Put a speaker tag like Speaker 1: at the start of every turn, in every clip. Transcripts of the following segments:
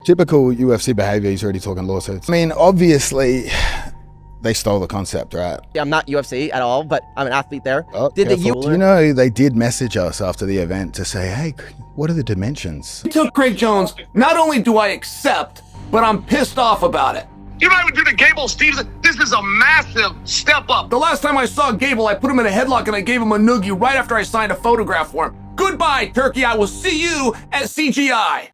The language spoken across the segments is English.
Speaker 1: Typical UFC behavior, he's already talking lawsuits. I mean, obviously, they stole the concept, right?
Speaker 2: Yeah, I'm not UFC at all, but I'm an athlete there.
Speaker 1: Oh,
Speaker 2: Do you
Speaker 1: know they did message us after the event to say, hey, what are the dimensions?
Speaker 3: Tell Craig Jones, not only do I accept, but I'm pissed off about it.
Speaker 4: You know what I would do to Gable Steveson? This is a massive step up.
Speaker 3: The last time I saw Gable, I put him in a headlock and I gave him a noogie right after I signed a photograph for him. Goodbye, Turkey. I will see you at CGI.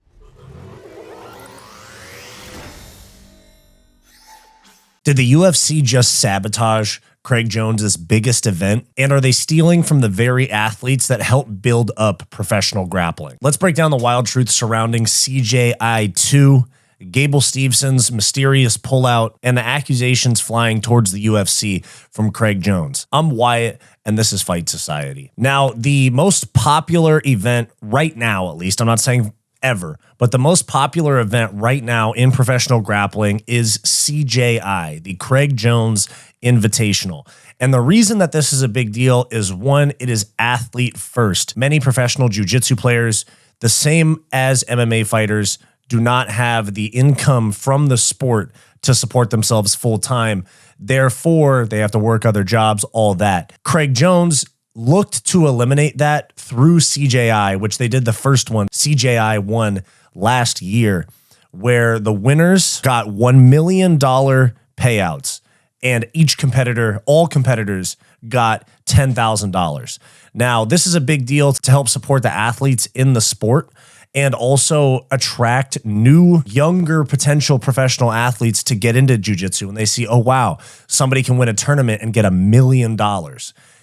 Speaker 5: Did the UFC just sabotage Craig Jones's biggest event? And are they stealing from the very athletes that help build up professional grappling? Let's break down the wild truth surrounding CJI2, Gable Steveson's mysterious pullout, and the accusations flying towards the UFC from Craig Jones. I'm Wyatt, and this is Fight Society. Now, the most popular event right now, at least, I'm not saying ever, but the most popular event right now in professional grappling is CJI, the Craig Jones Invitational. And the reason that this is a big deal is, one, it is athlete first. Many professional jiu-jitsu players, the same as MMA fighters, do not have the income from the sport to support themselves full time. Therefore, they have to work other jobs, all that. Craig Jones looked to eliminate that through CJI, which they did the first one, CJI 1, last year, where the winners got $1 million payouts, and each competitor, all competitors, got $10,000. Now, this is a big deal to help support the athletes in the sport and also attract new, younger potential professional athletes to get into jiu-jitsu. And they see, oh, wow, somebody can win a tournament and get $1 million.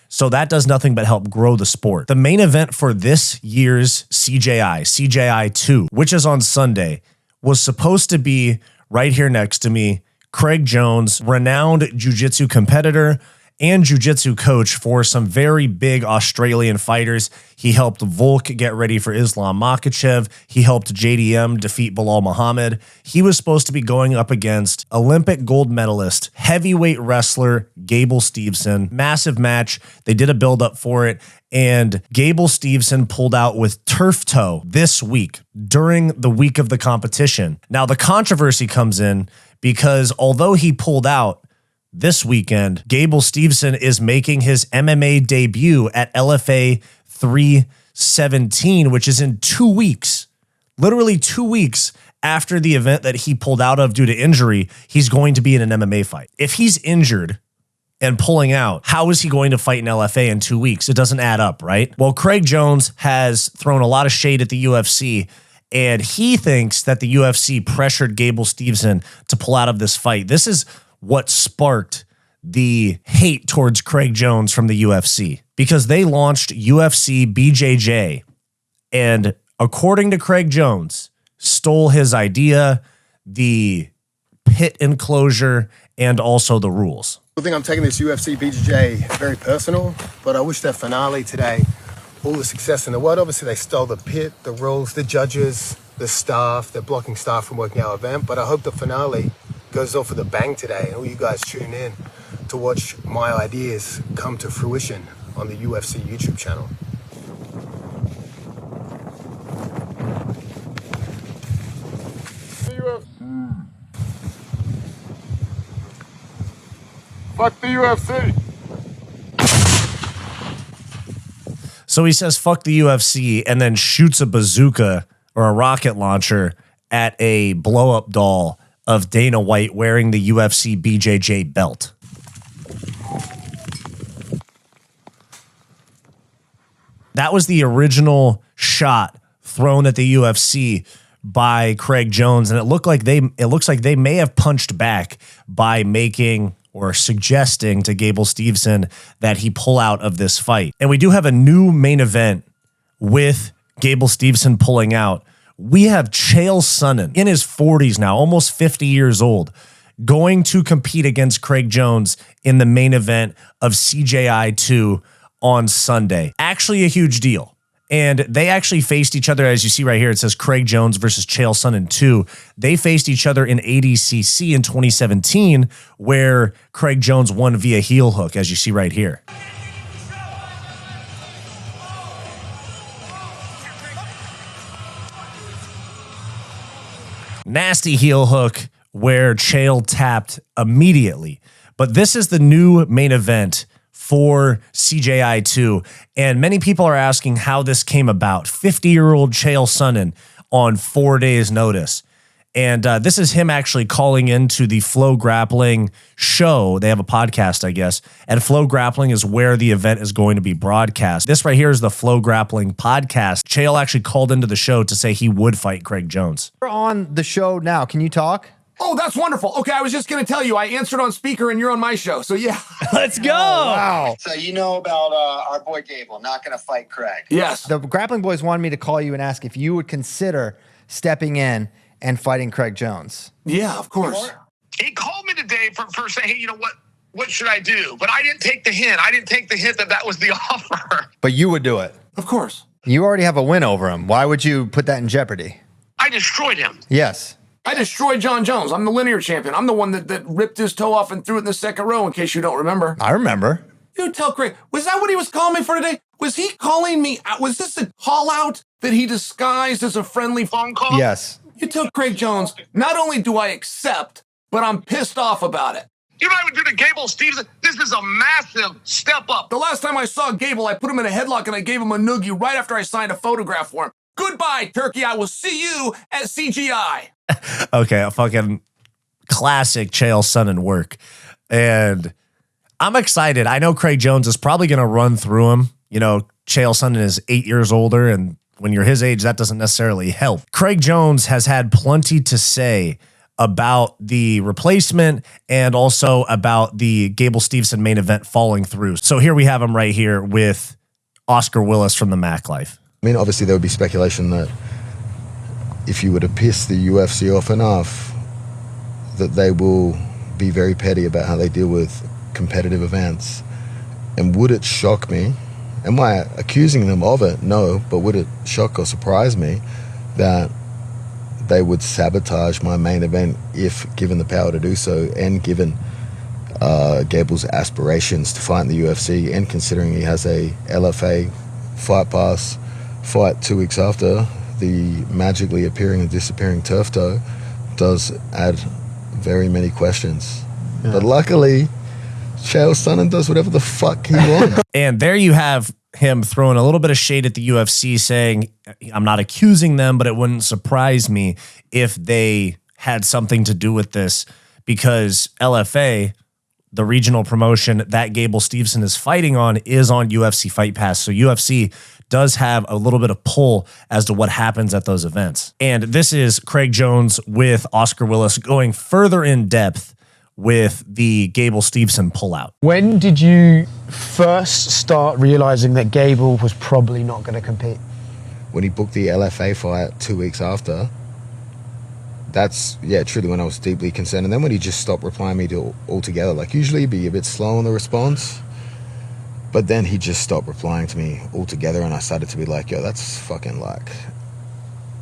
Speaker 5: So that does nothing but help grow the sport. The main event for this year's CJI 2, which is on Sunday, was supposed to be right here next to me, Craig Jones, renowned jiu-jitsu competitor and jiu-jitsu coach for some very big Australian fighters. He helped Volk get ready for Islam Makhachev. He helped JDM defeat Bilal Muhammad. He was supposed to be going up against Olympic gold medalist, heavyweight wrestler Gable Steveson. Massive match. They did a build-up for it, and Gable Steveson pulled out with turf toe this week during the week of the competition. Now, the controversy comes in because although he pulled out this weekend, Gable Steveson is making his MMA debut at LFA 317, which is in 2 weeks. Literally 2 weeks after the event that he pulled out of due to injury, he's going to be in an MMA fight. If he's injured and pulling out, how is he going to fight in LFA in 2 weeks? It doesn't add up, right? Well, Craig Jones has thrown a lot of shade at the UFC, and he thinks that the UFC pressured Gable Steveson to pull out of this fight. This is what sparked the hate towards Craig Jones from the UFC, because they launched UFC BJJ and, according to Craig Jones, stole his idea, the pit enclosure, and also the rules.
Speaker 6: I think I'm taking this UFC BJJ very personal, but I wish that finale today all the success in the world. Obviously, they stole the pit, the rules, the judges, the staff, the blocking staff from working our event, but I hope the finale goes off with a bang today, and all you guys tune in to watch my ideas come to fruition on the UFC YouTube channel.
Speaker 4: Fuck the UFC.
Speaker 5: So he says, fuck the UFC, and then shoots a bazooka or a rocket launcher at a blow-up doll of Dana White wearing the UFC BJJ belt. That was the original shot thrown at the UFC by Craig Jones, and it looks like they may have punched back by making or suggesting to Gable Steveson that he pull out of this fight. And we do have a new main event with Gable Steveson pulling out. We have Chael Sonnen in his 40s now, almost 50 years old, going to compete against Craig Jones in the main event of CJI 2 on Sunday. Actually a huge deal. And they actually faced each other, as you see right here. It says Craig Jones versus Chael Sonnen 2. They faced each other in ADCC in 2017, where Craig Jones won via heel hook, as you see right here. nasty heel hook where Chael tapped immediately. But this is the new main event for CJI2. And many people are asking how this came about. 50-year-old Chael Sonnen on 4 days' notice. And this is him actually calling into the Flow Grappling show. They have a podcast, I guess. And Flow Grappling is where the event is going to be broadcast. This right here is the Flow Grappling podcast. Chael actually called into the show to say he would fight Craig Jones.
Speaker 7: We're on the show now. Can you talk?
Speaker 3: Oh, that's wonderful. Okay, I was just going to tell you, I answered on speaker and you're on my show. So yeah.
Speaker 7: Let's go. Oh, wow.
Speaker 8: So you know about our boy Gable not going to fight Craig.
Speaker 3: Yes.
Speaker 7: The Grappling Boys wanted me to call you and ask if you would consider stepping in and fighting Craig Jones.
Speaker 3: Yeah, of course.
Speaker 4: He called me today for saying, hey, you know what should I do? But I didn't take the hint. I didn't take the hint that was the offer.
Speaker 7: But you would do it.
Speaker 3: Of course.
Speaker 7: You already have a win over him. Why would you put that in jeopardy?
Speaker 4: I destroyed him.
Speaker 7: Yes.
Speaker 3: I destroyed John Jones. I'm the linear champion. I'm the one that ripped his toe off and threw it in the second row, in case you don't remember.
Speaker 7: I remember.
Speaker 3: You tell Craig, was that what he was calling me for today? Was he calling me? Was this a call out that he disguised as a friendly phone call?
Speaker 7: Yes.
Speaker 3: You tell Craig Jones, not only do I accept, but I'm pissed off about it.
Speaker 4: You know what I would do to Gable Steveson? This is a massive step up.
Speaker 3: The last time I saw Gable, I put him in a headlock and I gave him a noogie right after I signed a photograph for him. Goodbye, Turkey. I will see you at CGI.
Speaker 5: Okay, a fucking classic Chael Sonnen work. And I'm excited. I know Craig Jones is probably going to run through him. You know, Chael Sonnen is 8 years older, and when you're his age, that doesn't necessarily help. Craig Jones has had plenty to say about the replacement and also about the Gable Steveson main event falling through. So here we have him right here with Oscar Willis from the Mac Life.
Speaker 1: I mean, obviously there would be speculation that if you were to piss the UFC off enough, that they will be very petty about how they deal with competitive events. And would it shock me? Am I accusing them of it? No, but would it shock or surprise me that they would sabotage my main event if given the power to do so, and given Gable's aspirations to fight in the UFC, and considering he has a LFA fight pass fight 2 weeks after, the magically appearing and disappearing turf toe does add very many questions. Yeah. But luckily, Chael Sonnen does whatever the fuck he wants.
Speaker 5: And there you have him throwing a little bit of shade at the UFC, saying, I'm not accusing them, but it wouldn't surprise me if they had something to do with this, because LFA, the regional promotion that Gable Steveson is fighting on, is on UFC Fight Pass. So UFC does have a little bit of pull as to what happens at those events. And this is Craig Jones with Oscar Willis going further in depth with the Gable Steveson pullout.
Speaker 9: When did you first start realizing that Gable was probably not going to compete?
Speaker 1: When he booked the LFA fight 2 weeks after, that's, yeah, truly when I was deeply concerned. And then when he just stopped replying me to altogether, like usually he'd be a bit slow on the response, but then he just stopped replying to me altogether, and I started to be like, yo, that's fucking like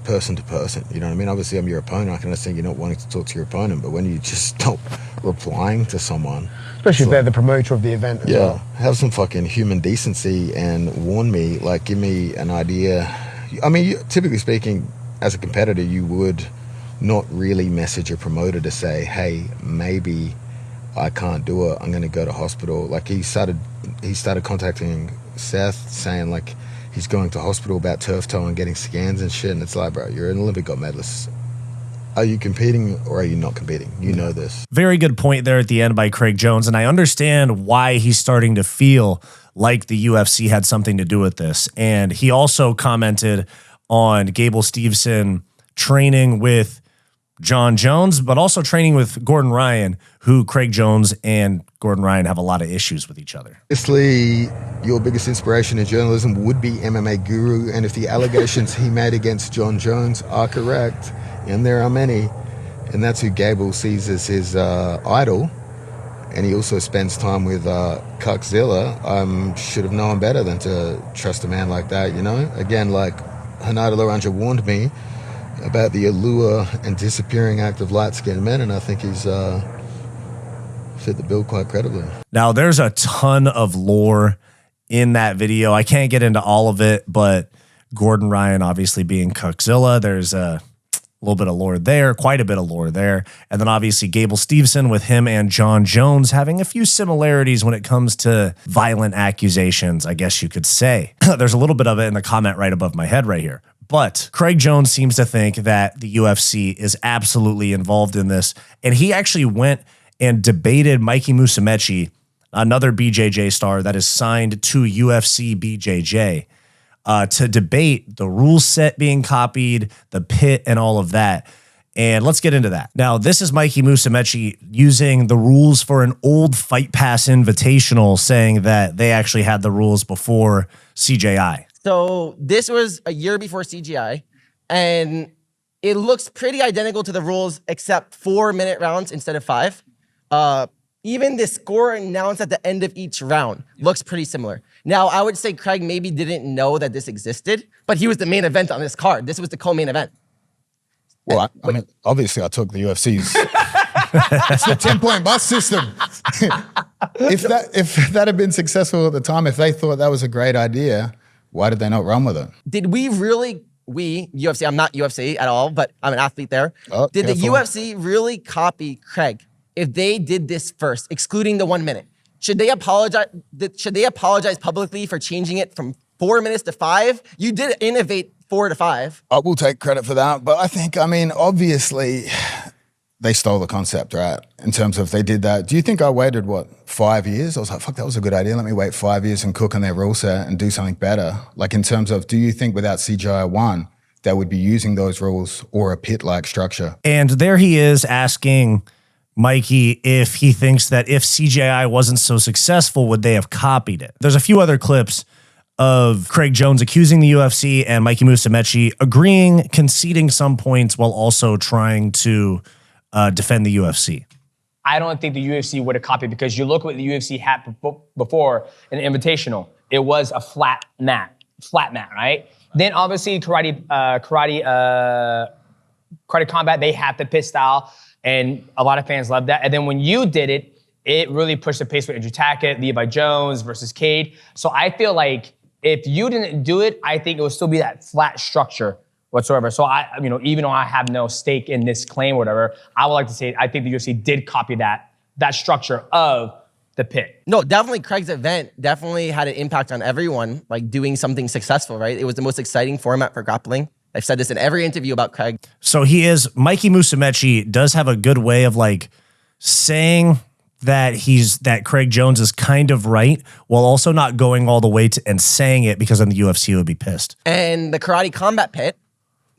Speaker 1: person to person, you know what I mean? Obviously I'm your opponent, I can understand you're not wanting to talk to your opponent, but when you just stop replying to someone,
Speaker 9: especially if they're the promoter of the event as well.
Speaker 1: Have some fucking human decency and warn me, like give me an idea. I mean, typically speaking, as a competitor, you would not really message a promoter to say, hey, maybe I can't do it, I'm going to go to hospital. Like he started contacting Seth saying like he's going to hospital about turf toe and getting scans and shit, and it's like, bro, you're an Olympic gold medalist. Are you competing or are you not competing? You know this.
Speaker 5: Very good point there at the end by Craig Jones, and I understand why he's starting to feel like the UFC had something to do with this. And he also commented on Gable Steveson training with John Jones, but also training with Gordon Ryan, who Craig Jones and Gordon Ryan have a lot of issues with each other.
Speaker 1: Obviously, your biggest inspiration in journalism would be MMA Guru, and if the allegations he made against John Jones are correct, and there are many, and that's who Gable sees as his idol, and he also spends time with Cuckzilla, I should have known better than to trust a man like that, you know? Again, like Hanada Laranja warned me about the allure and disappearing act of light-skinned men, and I think he's fit the bill quite credibly.
Speaker 5: Now, there's a ton of lore in that video. I can't get into all of it, but Gordon Ryan obviously being Cuckzilla. There's A little bit of lore there, quite a bit of lore there. And then obviously Gable Steveson with him and John Jones having a few similarities when it comes to violent accusations, I guess you could say. There's a little bit of it in the comment right above my head right here. But Craig Jones seems to think that the UFC is absolutely involved in this. And he actually went and debated Mikey Musumeci, another BJJ star that is signed to UFC BJJ, to debate the rule set being copied, the pit, and all of that. And let's get into that. Now, this is Mikey Musumeci using the rules for an old Fight Pass Invitational, saying that they actually had the rules before CJI.
Speaker 2: So this was a year before CGI, and it looks pretty identical to the rules except 4-minute rounds instead of 5. Even the score announced at the end of each round looks pretty similar. Now, I would say Craig maybe didn't know that this existed, but he was the main event on this card. This was the co-main event.
Speaker 1: Well, I mean, obviously I took the UFC's. It's the 10-point bus system. if that had been successful at the time, if they thought that was a great idea, why did they not run with it?
Speaker 2: Did we really, UFC, I'm not UFC at all, but I'm an athlete there.
Speaker 1: Oh,
Speaker 2: did the
Speaker 1: careful.
Speaker 2: UFC really copy Craig if they did this first, excluding the 1 minute? Should they apologize? Should they apologize publicly for changing it from 4 minutes to 5? You did innovate 4 to 5.
Speaker 1: I will take credit for that, but I mean, obviously they stole the concept, right? In terms of they did that. Do you think I waited, 5 years? I was like, fuck, that was a good idea. Let me wait 5 years and cook on their rule set and do something better. Like in terms of, do you think without CGI 1, they would be using those rules or a pit-like structure?
Speaker 5: And there he is asking Mikey if he thinks that if CJI wasn't so successful, would they have copied it? There's a few other clips of Craig Jones accusing the UFC and Mikey Musumeci agreeing, conceding some points while also trying to defend the UFC.
Speaker 10: I don't think the UFC would have copied, because you look what the UFC had before an invitational. It was a flat mat, right? Then obviously karate combat, they had the pit style, and a lot of fans loved that. And then when you did it, it really pushed the pace with Andrew Tackett, Levi Jones versus Cade. So I feel like if you didn't do it, I think it would still be that flat structure whatsoever. So even though I have no stake in this claim or whatever, I would like to say I think the UFC did copy that structure of the pit.
Speaker 2: No, definitely Craig's event definitely had an impact on everyone, like doing something successful, right? It was the most exciting format for grappling. I've said this in every interview about Craig.
Speaker 5: So Mikey Musumeci does have a good way of saying that Craig Jones is kind of right, while also not going all the way to and saying it, because then the UFC would be pissed.
Speaker 2: And the karate combat pit,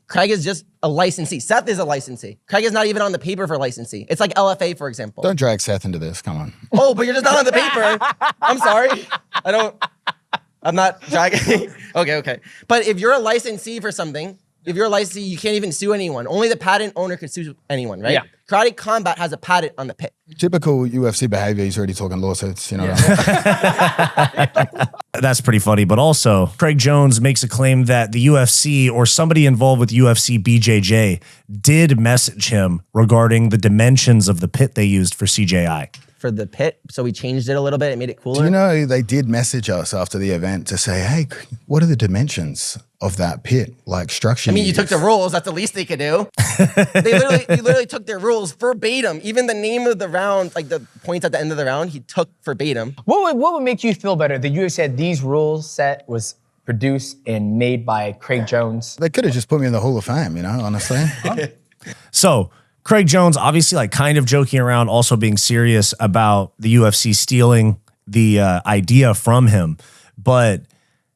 Speaker 2: Craig is just a licensee. Seth is a licensee. Craig is not even on the paper for licensee. It's like LFA, for example.
Speaker 1: Don't drag Seth into this, come on.
Speaker 2: Oh, but you're just not on the paper. I'm sorry. I'm not dragging. Okay. But if you're a licensee for something, if you're a licensee, you can't even sue anyone. Only the patent owner can sue anyone, right?
Speaker 10: Yeah.
Speaker 2: Karate combat has a patent on the pit.
Speaker 1: Typical UFC behavior, he's already talking lawsuits, you know.
Speaker 10: Yeah.
Speaker 5: That's pretty funny. But also, Craig Jones makes a claim that the UFC or somebody involved with UFC BJJ did message him regarding the dimensions of the pit they used for CJI.
Speaker 2: For the pit, so we changed it a little bit and made it cooler.
Speaker 1: Do you know they did message us after the event to say, hey, what are the dimensions of that pit, structure?
Speaker 2: I mean, you took the rules. That's the least they could do. You literally took their rules verbatim. Even the name of the round, like the points at the end of the round, he took verbatim.
Speaker 10: What would make you feel better? The UFC said these rules set was produced and made by Craig Jones.
Speaker 1: They could have just put me in the Hall of Fame, honestly.
Speaker 5: So Craig Jones, obviously kind of joking around, also being serious about the UFC stealing the idea from him. But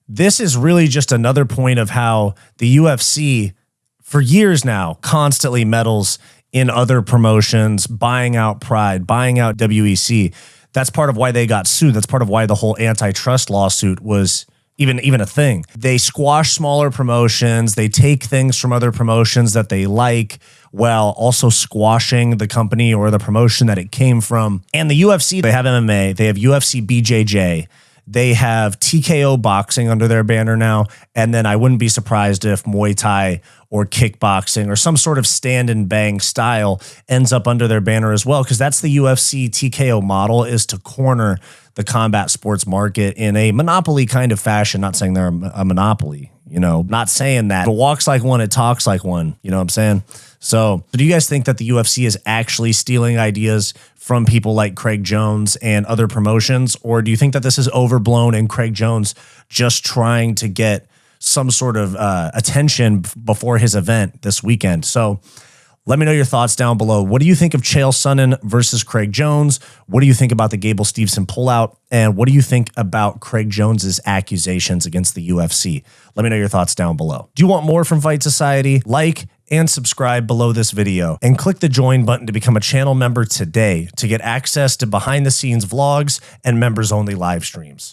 Speaker 5: this is really just another point of how the UFC, for years now, constantly meddles in other promotions, buying out Pride, buying out WEC. That's part of why they got sued. That's part of why the whole antitrust lawsuit was even a thing. They squash smaller promotions. They take things from other promotions that they like, while also squashing the company or the promotion that it came from. And the UFC, they have MMA, they have UFC BJJ, they have TKO boxing under their banner now. And then I wouldn't be surprised if Muay Thai or kickboxing or some sort of stand and bang style ends up under their banner as well, because that's the UFC TKO model, is to corner the combat sports market in a monopoly kind of fashion. Not saying they're a monopoly, You know, not saying that. If it walks like one, it talks like one. You know what I'm saying? So do you guys think that the UFC is actually stealing ideas from people like Craig Jones and other promotions? Or do you think that this is overblown and Craig Jones just trying to get some sort of attention before his event this weekend? So let me know your thoughts down below. What do you think of Chael Sonnen versus Craig Jones? What do you think about the Gable Steveson pullout? And what do you think about Craig Jones's accusations against the UFC? Let me know your thoughts down below. Do you want more from Fight Society? Like and subscribe below this video and click the join button to become a channel member today to get access to behind the scenes vlogs and members only live streams.